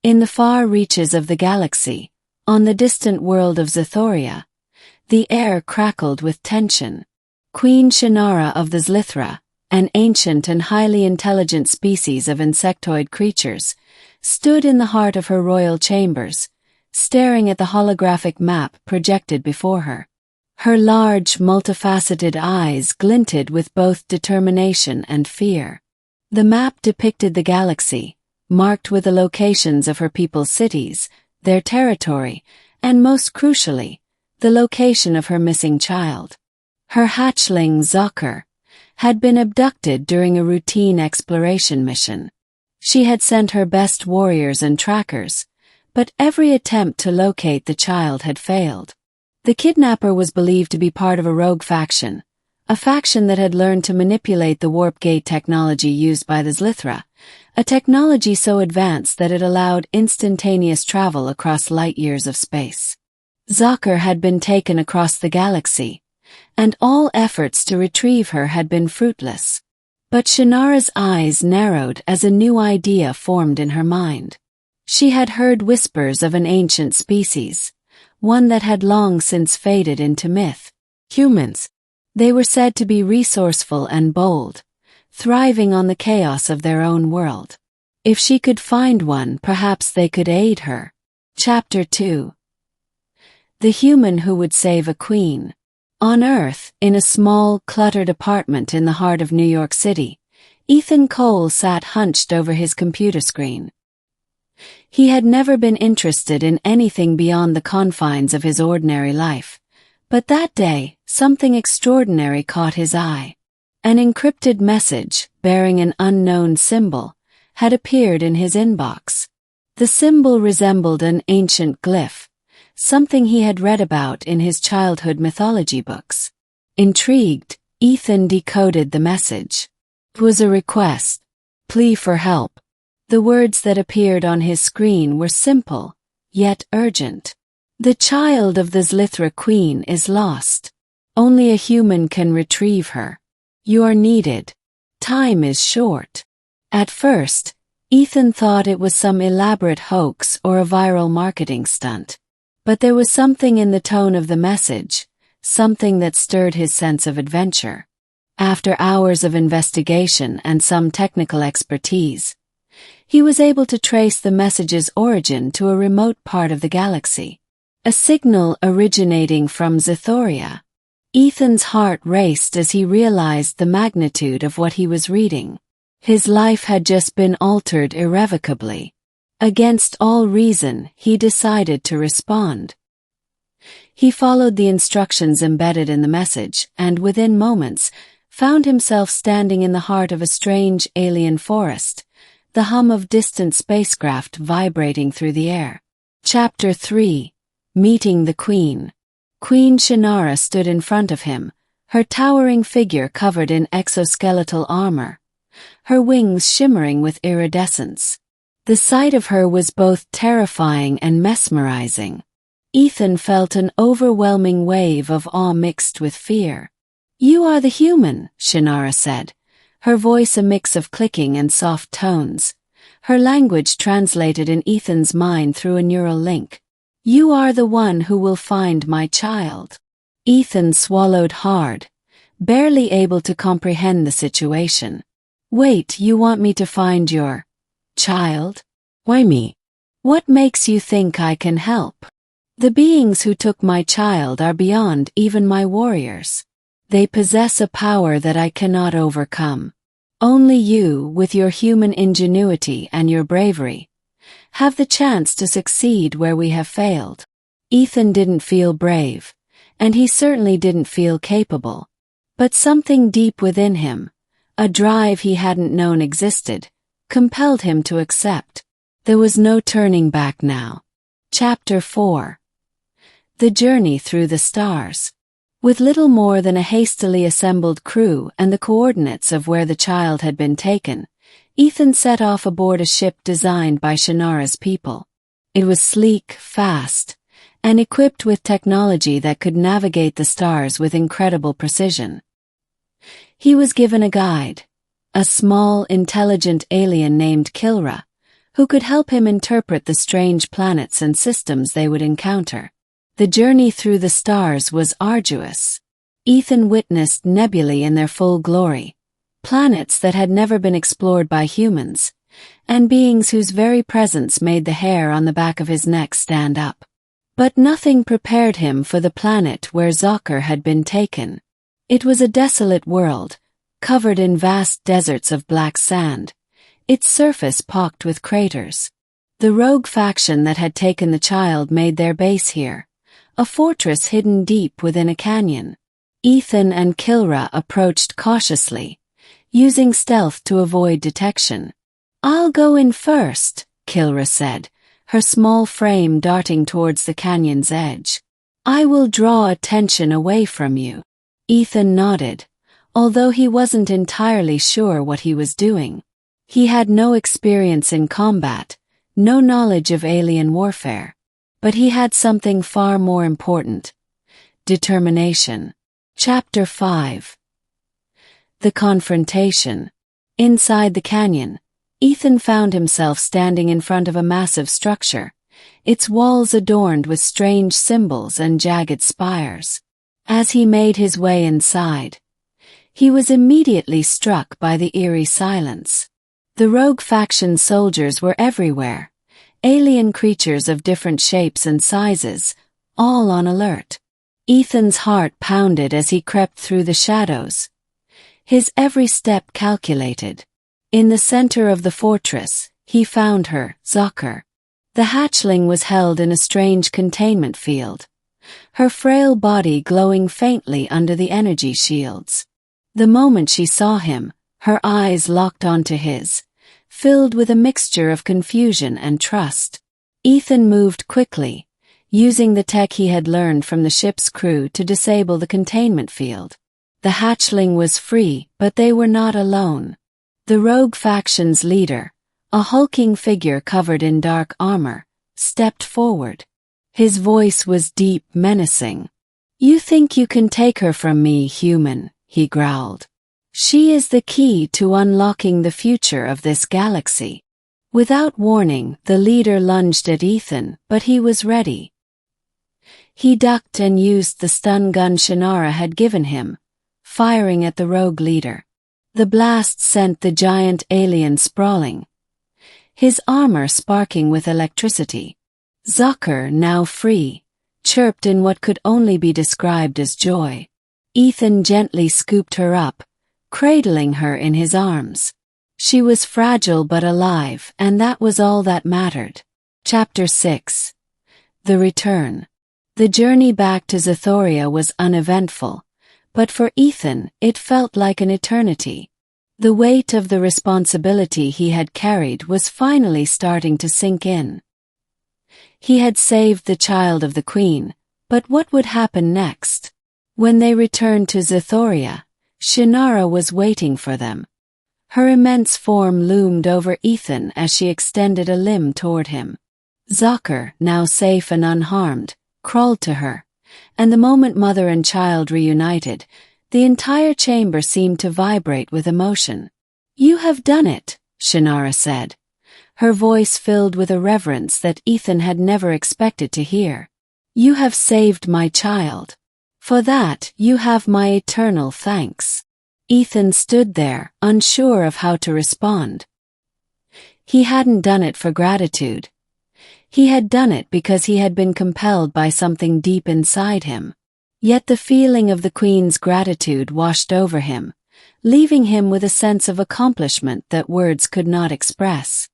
In the far reaches of the galaxy, on the distant world of Zithoria, the air crackled with tension. Queen Shannara of the Zlithra, an ancient and highly intelligent species of insectoid creatures, stood in the heart of her royal chambers, staring at the holographic map projected before her. Her large, multifaceted eyes glinted with both determination and fear. The map depicted the galaxy, marked with the locations of her people's cities, their territory, and most crucially, the location of her missing child. Her hatchling, Zakir, had been abducted during a routine exploration mission. She had sent her best warriors and trackers, but every attempt to locate the child had failed. The kidnapper was believed to be part of a rogue faction, a faction that had learned to manipulate the warp gate technology used by the Zlithra, a technology so advanced that it allowed instantaneous travel across light years of space. Zakir had been taken across the galaxy, and all efforts to retrieve her had been fruitless. But Shannara's eyes narrowed as a new idea formed in her mind. She had heard whispers of an ancient species, one that had long since faded into myth. Humans. They were said to be resourceful and bold, thriving on the chaos of their own world. If she could find one, perhaps they could aid her. Chapter 2. The Human Who Would Save a Queen. On Earth, in a small, cluttered apartment in the heart of New York City, Ethan Cole sat hunched over his computer screen. He had never been interested in anything beyond the confines of his ordinary life, but that day, something extraordinary caught his eye. An encrypted message, bearing an unknown symbol, had appeared in his inbox. The symbol resembled an ancient glyph, something he had read about in his childhood mythology books. Intrigued, Ethan decoded the message. It was a request, plea for help. The words that appeared on his screen were simple, yet urgent. The child of the Zlithra Queen is lost. Only a human can retrieve her. You are needed. Time is short. At first, Ethan thought it was some elaborate hoax or a viral marketing stunt. But there was something in the tone of the message, something that stirred his sense of adventure. After hours of investigation and some technical expertise, he was able to trace the message's origin to a remote part of the galaxy. A signal originating from Zithoria. Ethan's heart raced as he realized the magnitude of what he was reading. His life had just been altered irrevocably. Against all reason, he decided to respond. He followed the instructions embedded in the message and, within moments, found himself standing in the heart of a strange alien forest, the hum of distant spacecraft vibrating through the air. Chapter 3. Meeting the Queen. Queen Shannara stood in front of him, her towering figure covered in exoskeletal armor, her wings shimmering with iridescence. The sight of her was both terrifying and mesmerizing. Ethan felt an overwhelming wave of awe mixed with fear. "You are the human," Shannara said, her voice a mix of clicking and soft tones, her language translated in Ethan's mind through a neural link. "You are the one who will find my child." Ethan swallowed hard, barely able to comprehend the situation. "Wait, you want me to find your child? Why me? What makes you think I can help? The beings who took my child are beyond even my warriors. They possess a power that I cannot overcome. Only you, with your human ingenuity and your bravery, have the chance to succeed where we have failed." Ethan didn't feel brave, and he certainly didn't feel capable. But something deep within him, a drive he hadn't known existed, compelled him to accept. There was no turning back now. Chapter 4. The Journey Through the Stars. With little more than a hastily assembled crew and the coordinates of where the child had been taken, Ethan set off aboard a ship designed by Shannara's people. It was sleek, fast, and equipped with technology that could navigate the stars with incredible precision. He was given a guide, a small, intelligent alien named Kilra, who could help him interpret the strange planets and systems they would encounter. The journey through the stars was arduous. Ethan witnessed nebulae in their full glory, planets that had never been explored by humans, and beings whose very presence made the hair on the back of his neck stand up. But nothing prepared him for the planet where Zokr had been taken. It was a desolate world, covered in vast deserts of black sand, its surface pocked with craters. The rogue faction that had taken the child made their base here, a fortress hidden deep within a canyon. Ethan and Kilra approached cautiously, using stealth to avoid detection. "I'll go in first," Kilra said, her small frame darting towards the canyon's edge. "I will draw attention away from you." Ethan nodded, although he wasn't entirely sure what he was doing. He had no experience in combat, no knowledge of alien warfare. But he had something far more important: determination. Chapter 5. The Confrontation. Inside the canyon, Ethan found himself standing in front of a massive structure, its walls adorned with strange symbols and jagged spires. As he made his way inside, he was immediately struck by the eerie silence. The rogue faction soldiers were everywhere, alien creatures of different shapes and sizes, all on alert. Ethan's heart pounded as he crept through the shadows, his every step calculated. In the center of the fortress, he found her, Zokr. The hatchling was held in a strange containment field, her frail body glowing faintly under the energy shields. The moment she saw him, her eyes locked onto his, filled with a mixture of confusion and trust. Ethan moved quickly, using the tech he had learned from the ship's crew to disable the containment field. The hatchling was free, but they were not alone. The rogue faction's leader, a hulking figure covered in dark armor, stepped forward. His voice was deep, menacing. "You think you can take her from me, human," he growled. "She is the key to unlocking the future of this galaxy." Without warning, the leader lunged at Ethan, but he was ready. He ducked and used the stun gun Shannara had given him, firing at the rogue leader. The blast sent the giant alien sprawling, his armor sparking with electricity. Zokr, now free, chirped in what could only be described as joy. Ethan gently scooped her up, cradling her in his arms. She was fragile but alive, and that was all that mattered. Chapter 6. The Return. The journey back to Zothoria was uneventful, but for Ethan it felt like an eternity. The weight of the responsibility he had carried was finally starting to sink in. He had saved the child of the Queen, but what would happen next? When they returned to Zothoria, Shannara was waiting for them. Her immense form loomed over Ethan as she extended a limb toward him. Zokr, now safe and unharmed, crawled to her, and the moment mother and child reunited, the entire chamber seemed to vibrate with emotion. "You have done it," Shannara said, her voice filled with a reverence that Ethan had never expected to hear. "You have saved my child. For that, you have my eternal thanks." Ethan stood there, unsure of how to respond. He hadn't done it for gratitude. He had done it because he had been compelled by something deep inside him. Yet the feeling of the Queen's gratitude washed over him, leaving him with a sense of accomplishment that words could not express.